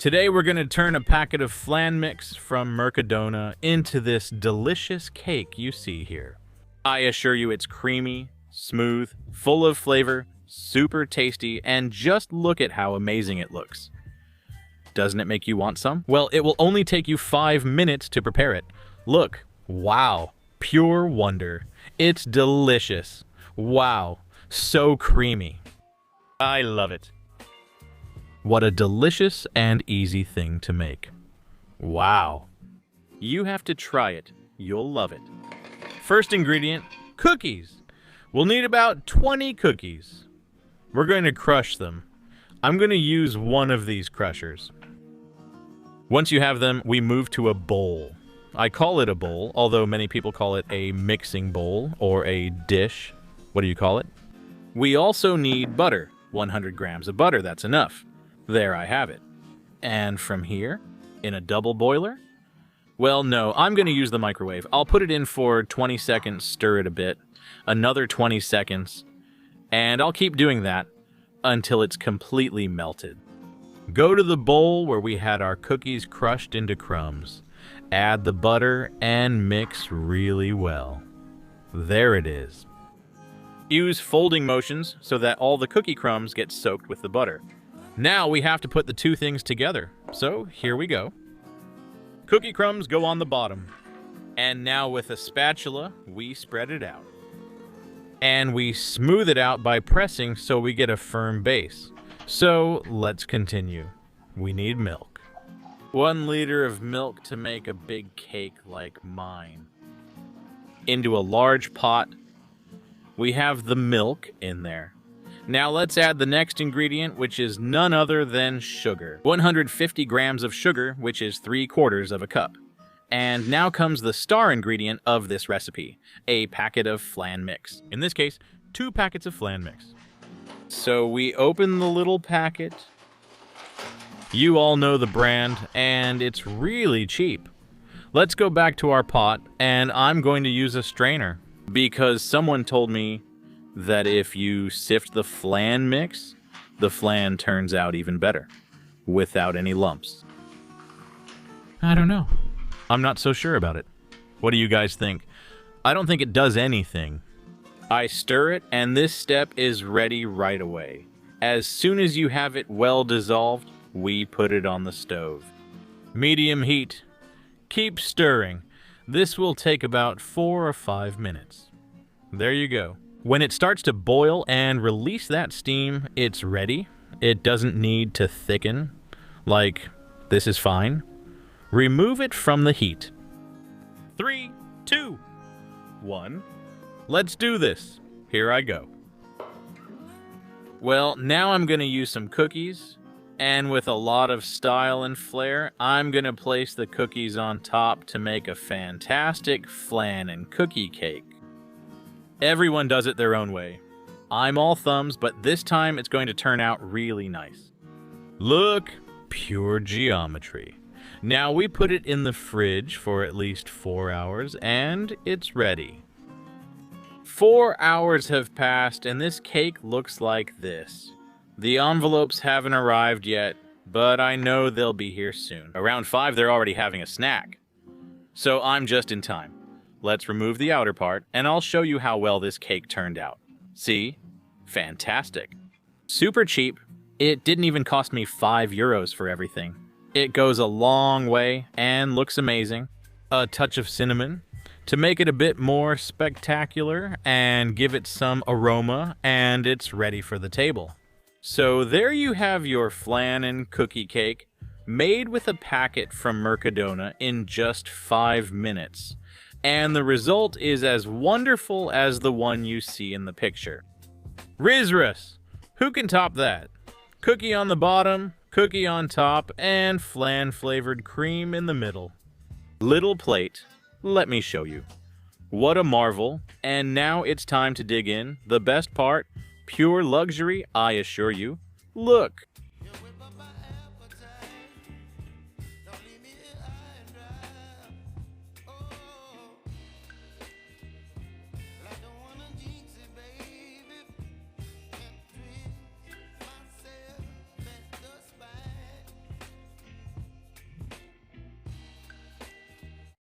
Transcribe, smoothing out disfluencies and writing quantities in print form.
Today we're going to turn a packet of flan mix from Mercadona into this delicious cake you see here. I assure you it's creamy, smooth, full of flavor, super tasty, and just look at how amazing it looks. Doesn't it make you want some? Well, it will only take you 5 minutes to prepare it. Look, wow, pure wonder. It's delicious. Wow, so creamy. I love it. What a delicious and easy thing to make. Wow. You have to try it. You'll love it. First ingredient, cookies. We'll need about 20 cookies. We're going to crush them. I'm going to use one of these crushers. Once you have them, we move to a bowl. I call it a bowl, although many people call it a mixing bowl or a dish. What do you call it? We also need butter. 100 grams of butter, that's enough. There I have it. And from here, in a double boiler? Well, no, I'm going to use the microwave. I'll put it in for 20 seconds, stir it a bit, another 20 seconds, and I'll keep doing that until it's completely melted. Go to the bowl where we had our cookies crushed into crumbs. Add the butter and mix really well. There it is. Use folding motions so that all the cookie crumbs get soaked with the butter. Now we have to put the two things together, so here we go. Cookie crumbs go on the bottom, and now with a spatula, we spread it out. And we smooth it out by pressing so we get a firm base. So let's continue. We need milk. 1 liter of milk to make a big cake like mine. Into a large pot, we have the milk in there. Now let's add the next ingredient, which is none other than sugar. 150 grams of sugar, which is 3/4 of a cup. And now comes the star ingredient of this recipe, a packet of flan mix. In this case, 2 packets of flan mix. So we open the little packet. You all know the brand, and it's really cheap. Let's go back to our pot, and I'm going to use a strainer because someone told me that if you sift the flan mix, the flan turns out even better, without any lumps. I don't know. I'm not so sure about it. What do you guys think? I don't think it does anything. I stir it, and this step is ready right away. As soon as you have it well dissolved, we put it on the stove. Medium heat. Keep stirring. This will take about 4 or 5 minutes. There you go. When it starts to boil and release that steam, it's ready. It doesn't need to thicken. Like, this is fine. Remove it from the heat. 3, 2, 1. Let's do this. Here I go. Well, now I'm going to use some cookies. And with a lot of style and flair, I'm going to place the cookies on top to make a fantastic flan and cookie cake. Everyone does it their own way. I'm all thumbs, but this time it's going to turn out really nice. Look, pure geometry. Now we put it in the fridge for at least 4 hours, and it's ready. 4 hours have passed, and this cake looks like this. The envelopes haven't arrived yet, but I know they'll be here soon. Around 5, they're already having a snack. So I'm just in time. Let's remove the outer part, and I'll show you how well this cake turned out. See? Fantastic. Super cheap. It didn't even cost me €5 for everything. It goes a long way and looks amazing. A touch of cinnamon to make it a bit more spectacular and give it some aroma, and it's ready for the table. So there you have your flan and cookie cake, made with a packet from Mercadona in just 5 minutes. And the result is as wonderful as the one you see in the picture. Rizrus! Who can top that? Cookie on the bottom, cookie on top, and flan-flavored cream in the middle. Little plate. Let me show you. What a marvel. And now it's time to dig in. The best part, pure luxury, I assure you. Look!